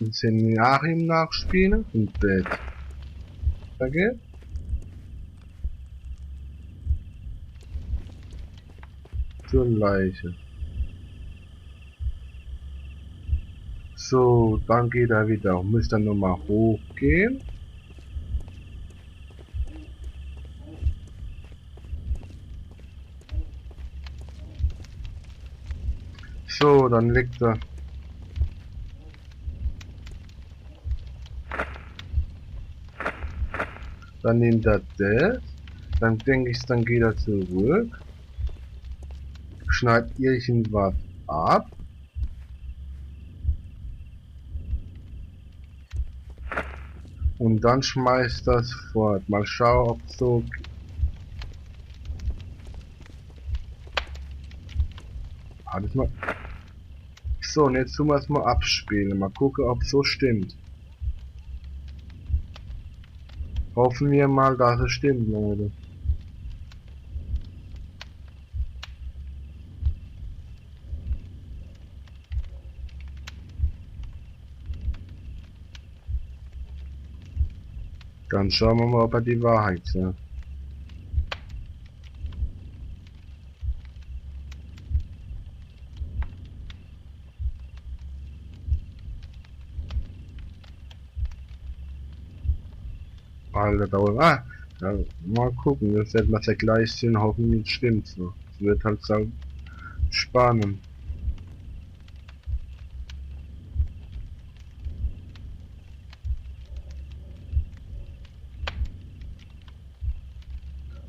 ein Szenario nachspielen und Bett. Okay? Zur Leiche. So, dann geht er wieder. Muss dann nochmal hochgehen. So, dann legt er. Dann nimmt er das. Dann denke ich, dann geht er zurück. Schneidet irgendwas ab. Und dann schmeißt das fort. Mal schauen, ob so. Das mal. So, und jetzt tun wir es mal abspielen. Mal gucken, ob so stimmt. Hoffen wir mal, dass es stimmt, Leute. Dann schauen wir mal, ob er die Wahrheit sagt. Alter, da ja, mal gucken, das wird wir ja gleich sehen, hoffentlich stimmt so. Es wird halt so spannend.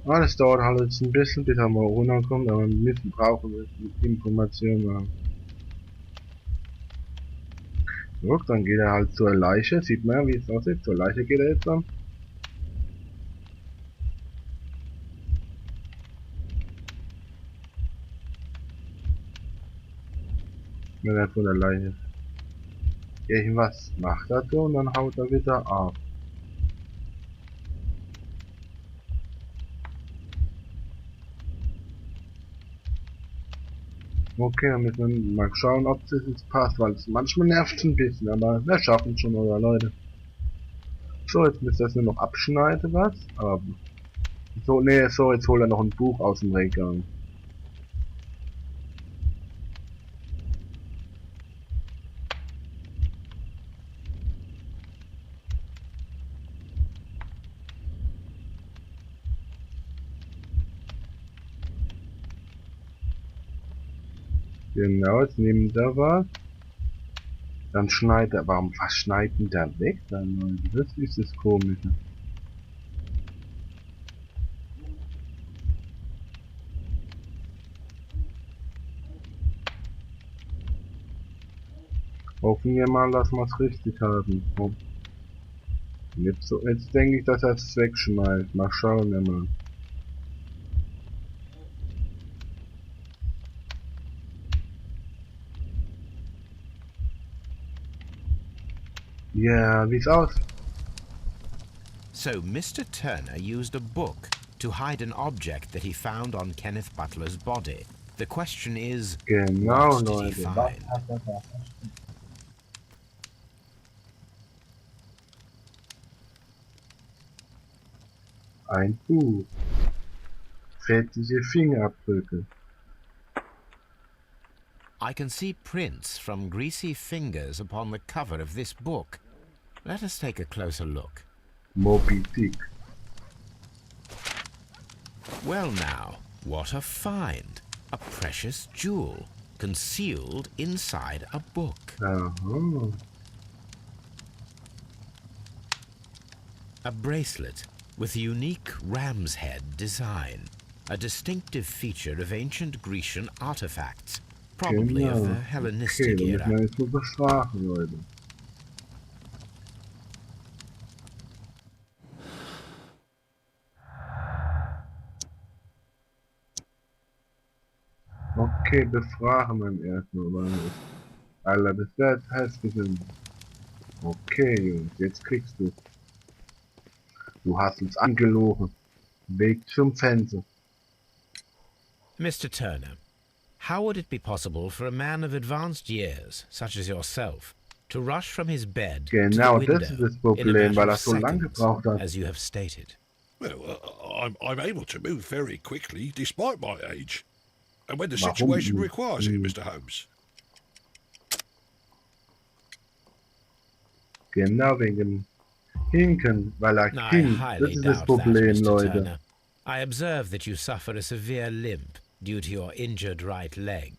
Das dauert halt jetzt ein bisschen, bis er mal runterkommt, aber wir brauchen Informationen. So, dann geht er halt zur Leiche, sieht man ja, wie es aussieht. Zur Leiche geht er jetzt dann. Wenn er von der Leiche irgendwas macht er so und dann haut er wieder ab. Okay, dann müssen wir mal schauen, ob das jetzt passt, weil es manchmal nervt es ein bisschen, aber wir schaffen es schon, oder Leute. So, jetzt müsste das nur noch abschneiden, was? Aber so, nee, so, jetzt holt er noch ein Buch aus dem Regal. Genau, jetzt nimmt er was. Dann schneidet er, was schneidet der weg dann, Leute? Das ist das Komische. Hoffen wir mal, dass wir es richtig haben. Oh. Jetzt denke ich, dass er es wegschmeißt. Mal schauen wir mal. Ja, wie es aus? So Mr. Turner used a book to hide an object that he found on Kenneth Butler's body. The question is, Genau, what did he Leute. find? Ein Buch. Fettige Fingerabdrücke. I can see prints from greasy fingers upon the cover of this book. Let us take a closer look. Moby Dick. Well now, what a find! A precious jewel, concealed inside a book. Aha. A bracelet with a unique ram's head design. A distinctive feature of ancient Grecian artifacts, probably of the Hellenistic Okay, era. dann müssen wir jetzt mal befragen, Leute. Okay, befragen wir erstmal, weil Alter, das wird hässlich. Okay, Jungs, jetzt kriegst du. Du hast uns angelogen. Weg zum Fenster. Mr. Turner, how would it be possible for a man of advanced years, such as yourself, to rush from his bed to the Genau, window das ist das in a Problem, weil matter er of so lange seconds, gebraucht hat. as you have stated. Well, I'm able to move very quickly despite my age. And when the Warum? situation requires it, Mr. Holmes. Genau, wegen Hinken, weil er I hinkt. Das highly ist das doubt that, Problem, Mr. Leute. Turner. I observe that you suffer a severe limp due to your injured right leg.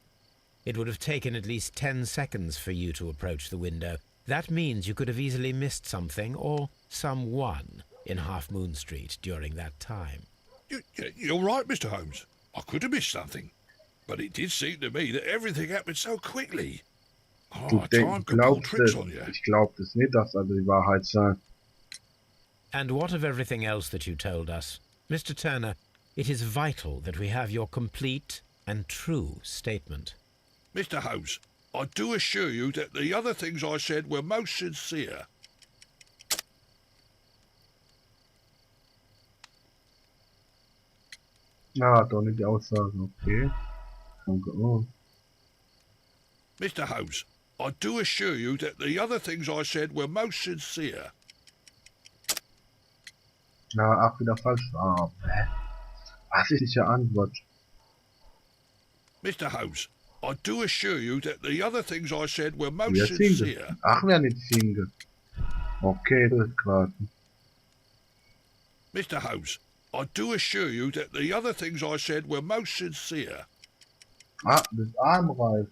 It would have taken at least 10 seconds for you to approach the window. That means you could have easily missed something or someone in Half Moon Street during that time. You're right, Mr. Holmes. I could have missed something. But it did seem to me that everything happened so quickly. Du Time can pull glaubst tricks das? on you. Ich glaube das nicht, dass er die Wahrheit sagt. And what of everything else that you told us? Mr. Turner, it is vital that we have your complete and true statement. Mr. Holmes, I do assure you that the other things I said were most sincere. Ah, doch nicht die Aussage, okay. Danke, oh. Mr. Holmes, I do assure you that the other things I said were most sincere. Na, ach, wieder falsch. Ah, hä? Was ist die Antwort? Mr. Holmes, I do assure you that the other things I said were most Wer singt? sincere. Ach, wer nicht singt. Okay, das ist gerade. Mr. Holmes, I do assure you that the other things I said were most sincere. Ah, das ist Armreifen.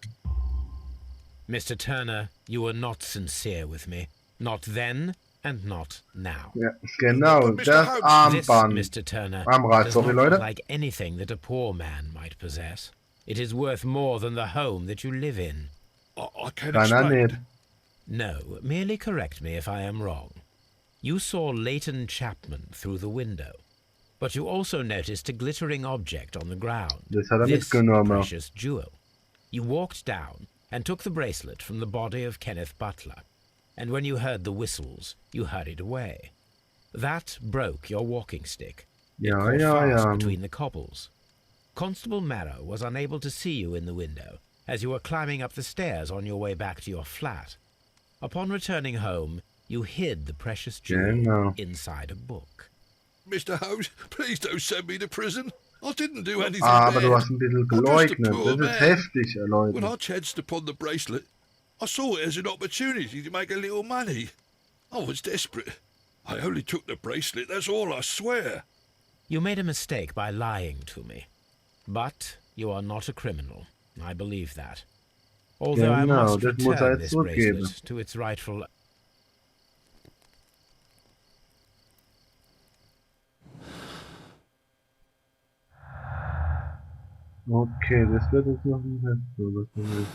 Mr. Turner, you were not sincere with me. Not then and not now. Ja, genau, But Mr. das Holmes- This, Armband. Mr. Turner, Armreifen, does sorry, not look Leute. like anything that a poor man might possess. It is worth more than the home that you live in. I can Deiner explain. nicht. No, merely correct me if I am wrong. You saw Leighton Chapman through the window, but you also noticed a glittering object on the ground. Das hat er This mitgenommen. precious jewel. You walked down and took the bracelet from the body of Kenneth Butler, and when you heard the whistles, you hurried away. That broke your walking stick. It Ja, caught ja, fast ja. between the cobbles. Constable Marrow was unable to see you in the window as you were climbing up the stairs on your way back to your flat. Upon returning home, you hid the precious jewel Genau. inside a book. Mr. Holmes, please don't send me to prison. I didn't do anything Ah, aber bad. du hast ein bisschen I'm just a geleugnet. poor Das ist man. heftig, When Leute. I chanced upon the bracelet, I saw it as an opportunity to make a little money. I was desperate. I only took the bracelet, that's all, I swear. You made a mistake by lying to me. But you are not a criminal. I believe that. Although I Genau, must das muss er return jetzt this zurückgeben. bracelet to its rightful... Okay, das wird jetzt noch ein Test.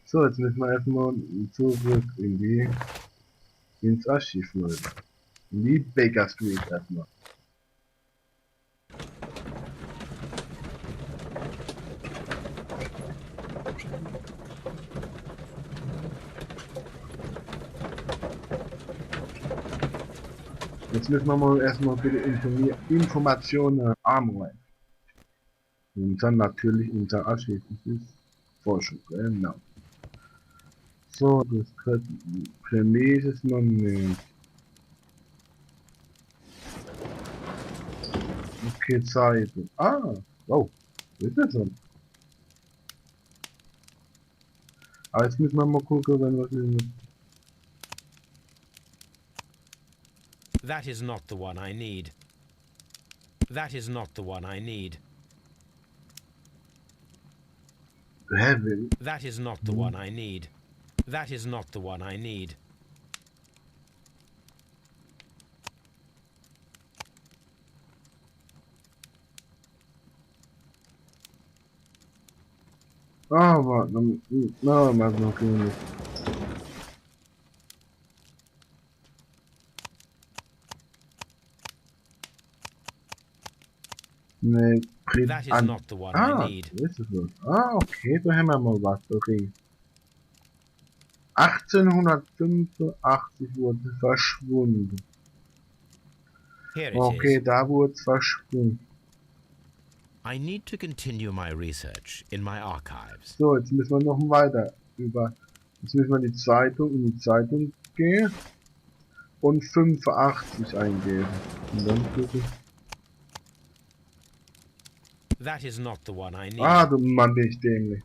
So, jetzt müssen wir erstmal zurück ins Archiv, Leute. In die Baker Street erstmal. Jetzt müssen wir mal erstmal für die Informationen armrein. Und dann natürlich unser Archiv. Das ist Forschung, genau. So, das könnte Prämisse ist noch nicht. Okay, Zeit. Ah, wow. Was ist das denn? Aber jetzt müssen wir mal gucken, wenn wir das. That is not the one I need. That is not the one I need. Hä, That is not the one I need. That is not the one I need. ah, warte, no, mal noch nicht. Ne, That is not the one I need. so ist es was. Ah, okay, da haben wir mal was, okay. 1885 wurde es verschwunden. Here it Okay, is. da wurde es verschwunden. I need to continue my research in my archives. So, jetzt müssen wir noch weiter jetzt müssen wir in die Zeitung gehen und 85 eingeben. Und dann gucken. That is not the one I need. Ah, du Mann, bin ich dämlich.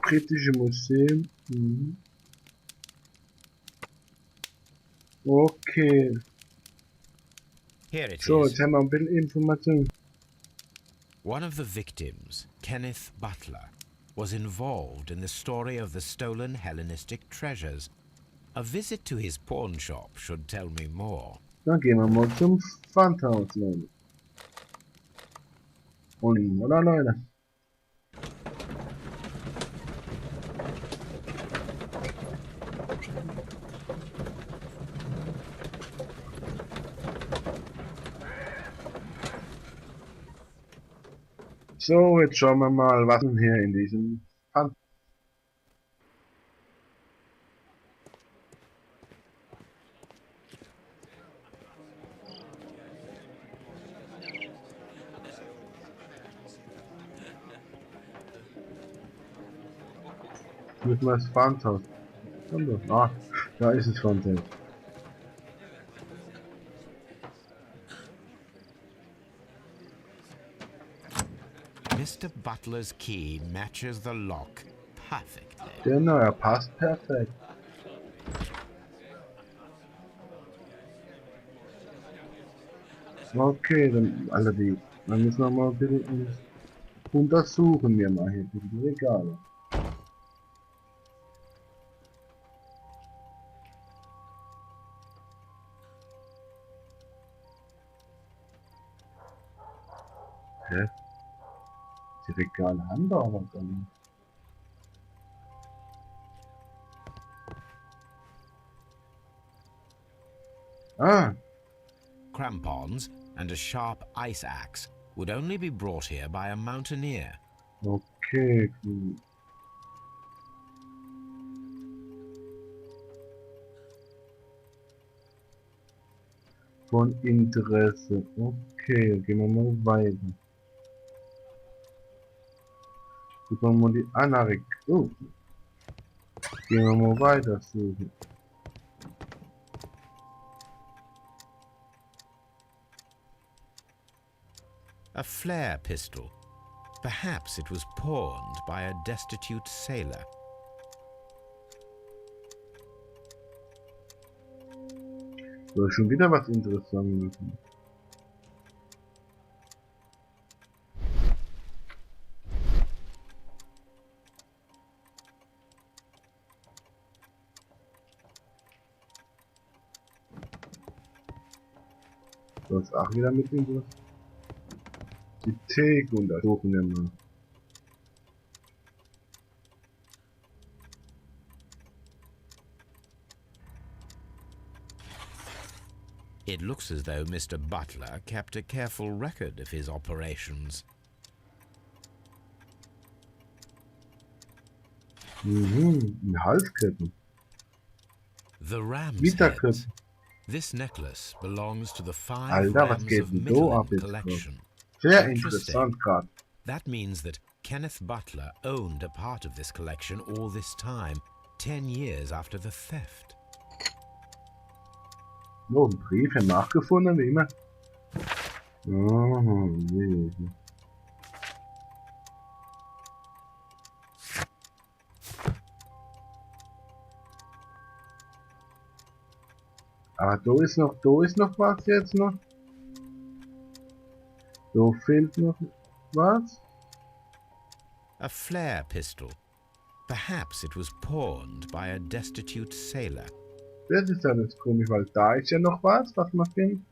Britische Museum. Mhm. Okay. Here it So, is. jetzt haben wir ein bisschen Information. One of the victims, Kenneth Butler, was involved in the story of the stolen Hellenistic treasures. A visit to his pawn shop should tell me more. Dann gehen wir mal zum Pfandhaus, Leute. Und, oder Leute? So, jetzt schauen wir mal, was denn hier in diesem Pfand. Müssen wir das Pfandhaus. Ah, da ist es Pfandhaus. Mr. Butler's key matches the lock perfectly. Genau, er passt perfekt. Okay, dann dann müssen wir mal ein bisschen untersuchen wir mal hier die Regale. Hä? Die Regale haben wir aber gar nicht. Ah, Crampons and a sharp ice axe would only be brought here by a mountaineer. okay, gut. Von Interesse. Okay, gehen wir mal weiter. Gucken wir mal die Anarik. Oh. Gehen wir mal weiter suchen. A flare pistol. Perhaps it was pawned by a destitute sailor. So, schon wieder was Interessantes. So, ist auch wieder mit Interesse. Die Theke untersuchen wir mal. It looks as though Mr. Butler kept a careful record of his operations. Mhm, Halsketten. The ram's Wiederketten. heads. This necklace belongs to the 5 Alter, was rams geht of denn da ab Midland jetzt? collection. Sehr Interesting. interessant gerade. That means that Kenneth Butler owned a part of this collection all this time, 10 years after the theft. Oh, ein Brief nachgefunden, wie immer. Oh, nee. Aber da ist noch was jetzt noch. Da fehlt noch was. A flare pistol. Perhaps it was pawned by a destitute sailor. Das ist alles komisch, weil da ist ja noch was man findet.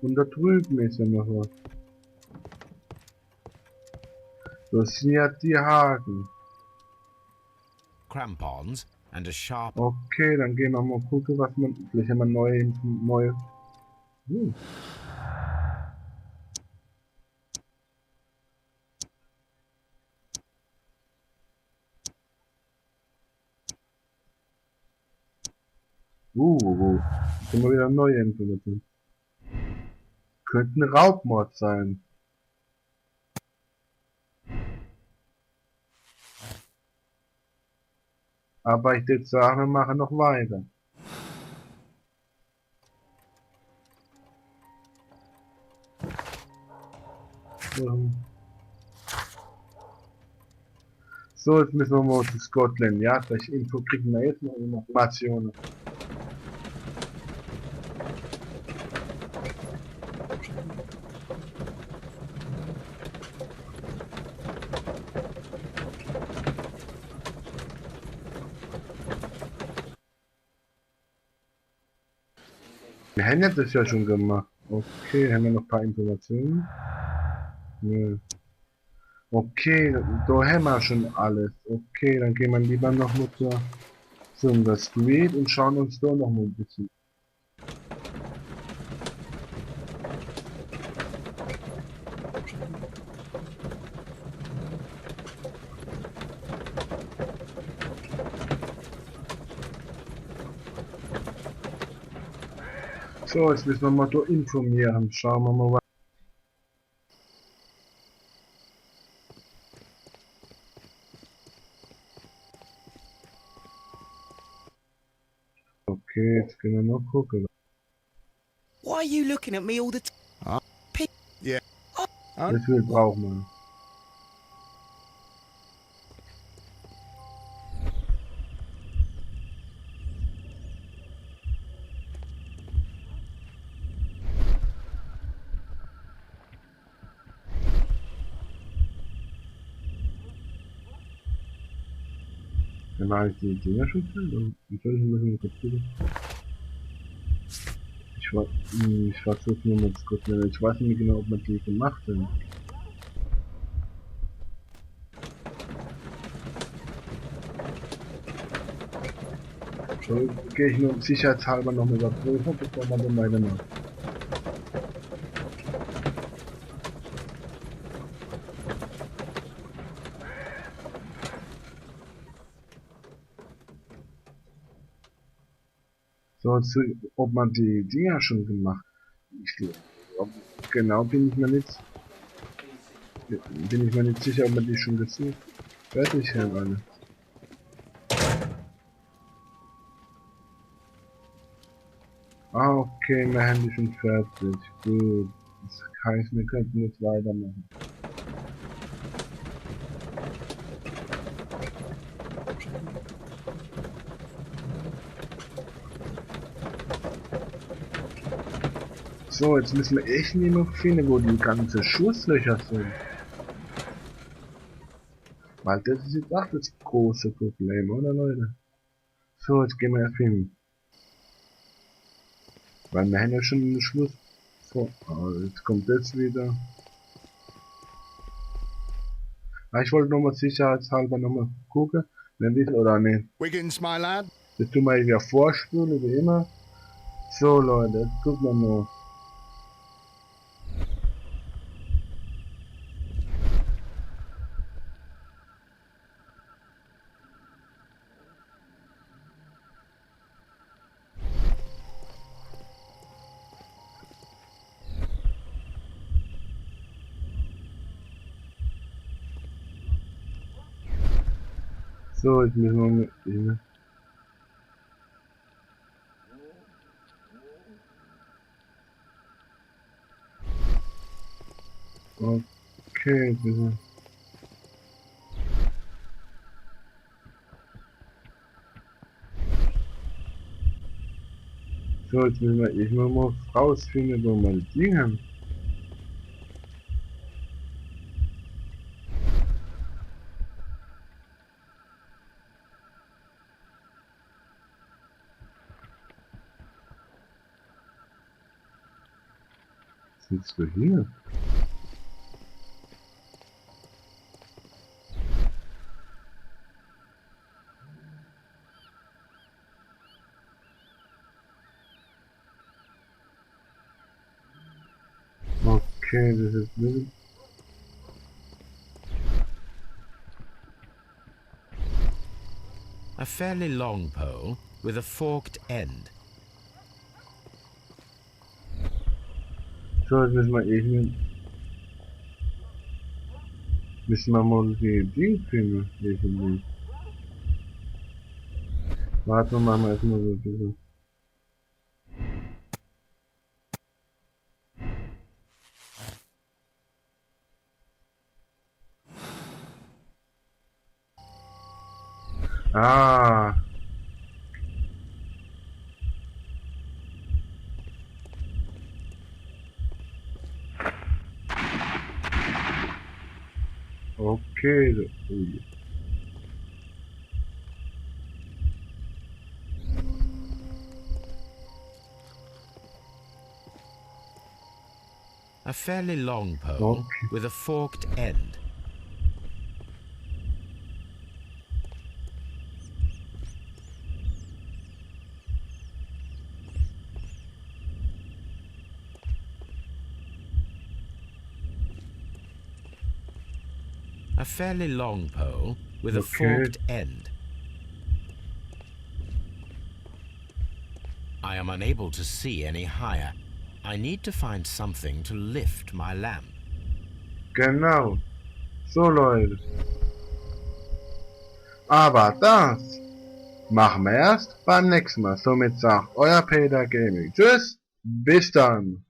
Und da drüben ist ja noch was. Das sind ja die Haken. Crampons and a sharp... Okay, dann gehen wir mal gucken, was man... Vielleicht haben wir neue... Jetzt haben wir wieder neue Informationen. Könnte ein Raubmord sein. Aber ich würde sagen, wir machen noch weiter. So, jetzt müssen wir mal zu Scotland. Ja, vielleicht Info kriegen wir jetzt noch Informationen. Wir haben ja das ja schon gemacht. Okay, haben wir noch ein paar Informationen? Nö. Okay, da haben wir schon alles. Okay, dann gehen wir lieber noch mal zum der Street und schauen uns da noch mal ein bisschen. So, jetzt müssen wir mal da informieren. Schauen wir mal, was. Okay, jetzt können wir mal gucken. Why are you looking at me all the time? Yeah. Wie viel brauchen wir? Dann mache ich die Dinger schon und wie soll ich ein bisschen kaputt? Ich versuche nur mal zu gucken, ich weiß nicht genau, ob man die gemacht hat. So, gehe ich nur sicherheitshalber noch mal überprüfen, bevor man dann weitermacht. So, ob man die Dinger schon gemacht hat. Genau bin ich mir nicht sicher, ob man die schon gesucht. Fertig haben alle. Ah, okay, wir haben die schon fertig. Gut. Das heißt, wir könnten jetzt weitermachen. So, jetzt müssen wir echt nicht noch finden, wo die ganzen Schusslöcher sind. Weil das ist jetzt auch das große Problem, oder Leute? So, jetzt gehen wir ja finden. Weil wir haben ja schon den Schluss vor. Oh, jetzt kommt das wieder. Ah, ich wollte nochmal sicherheitshalber nochmal gucken, wenn wir oder ne. Wiggins, my lad. Das tun wir wieder vorspulen, wie immer. So Leute, jetzt gucken wir mal. So, jetzt müssen wir mit ihm. Okay, jetzt müssen wir. So, jetzt müssen wir irgendwann mal rausfinden, wo wir das Ding haben. Sitzt du hier? Okay, das ist blöd. A fairly long pole with a forked end. So, jetzt müssen wir irgendwie. Müssen wir mal die Ding finden, irgendwie. Warte mal, machen wir erstmal so diese. Ah. Okay. Ui. A fairly long pole Okay. with a forked end. A fairly long pole with a forked end. I am unable to see any higher. I need to find something to lift my lamp. Genau. So, Leute. Aber das machen wir erst beim nächsten Mal. Somit sagt euer Peter Gaming. Tschüss. Bis dann.